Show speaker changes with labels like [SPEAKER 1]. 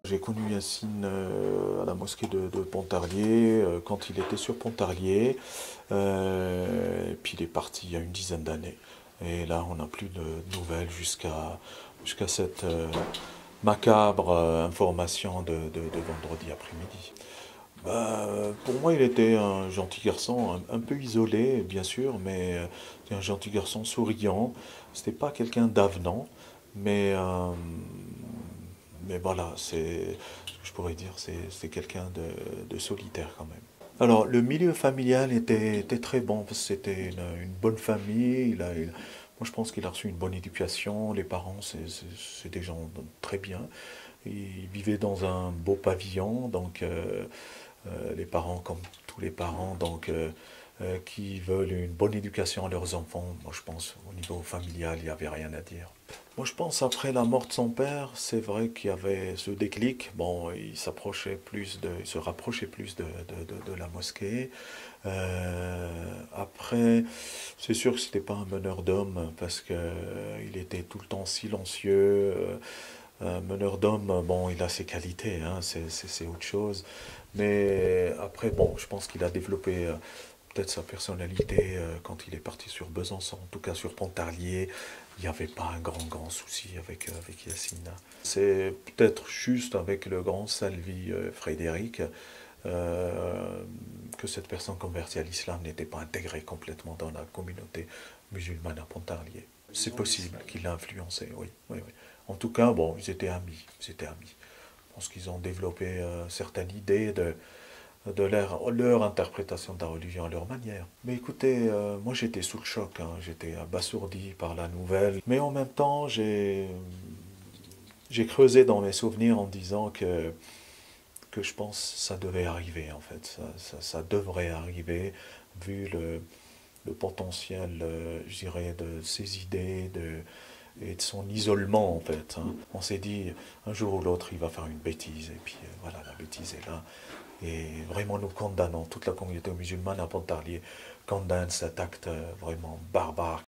[SPEAKER 1] J'ai connu Yacine à la mosquée de Pontarlier, quand il était sur Pontarlier, et puis il est parti il y a une dizaine d'années. Et là, on n'a plus de nouvelles jusqu'à cette macabre information de vendredi après-midi. Pour moi, il était un gentil garçon, un peu isolé, bien sûr, mais c'était un gentil garçon souriant. C'était pas quelqu'un d'avenant, mais voilà, c'est ce que je pourrais dire, c'est quelqu'un de solitaire quand même. Alors, le milieu familial était très bon, parce que c'était une bonne famille. Moi, je pense qu'il a reçu une bonne éducation. Les parents, c'est des gens très bien. Ils vivaient dans un beau pavillon, donc les parents, comme tous les parents, qui veulent une bonne éducation à leurs enfants. Moi, je pense au niveau familial, il n'y avait rien à dire. Moi, je pense après la mort de son père, c'est vrai qu'il y avait ce déclic. Bon, il se rapprochait plus de la mosquée. Après, c'est sûr que c'était pas un meneur d'hommes parce que il était tout le temps silencieux. Un meneur d'hommes, bon, il a ses qualités, hein, c'est autre chose. Mais après, bon, je pense qu'il a développé peut-être sa personnalité quand il est parti sur Besançon, en tout cas sur Pontarlier. Il n'y avait pas un grand souci avec Yacine. C'est peut-être juste avec le grand Salvi Frédéric euh, que cette personne convertie à l'islam n'était pas intégrée complètement dans la communauté musulmane à Pontarlier. C'est possible qu'il l'a influencé, oui, oui, oui. En tout cas, bon, ils étaient amis, ils étaient amis. Je pense qu'ils ont développé certaines idées de leur interprétation de la religion à leur manière. Mais écoutez, moi j'étais sous le choc, hein, j'étais abasourdi par la nouvelle. Mais en même temps, j'ai creusé dans mes souvenirs en disant que je pense que ça devait arriver en fait. Ça devrait arriver vu le potentiel, je dirais, de ses idées et de son isolement en fait, hein. On s'est dit, un jour ou l'autre, il va faire une bêtise. Et puis voilà, la bêtise est là. Et vraiment, nous condamnons, toute la communauté musulmane à Pontarlier condamne cet acte vraiment barbare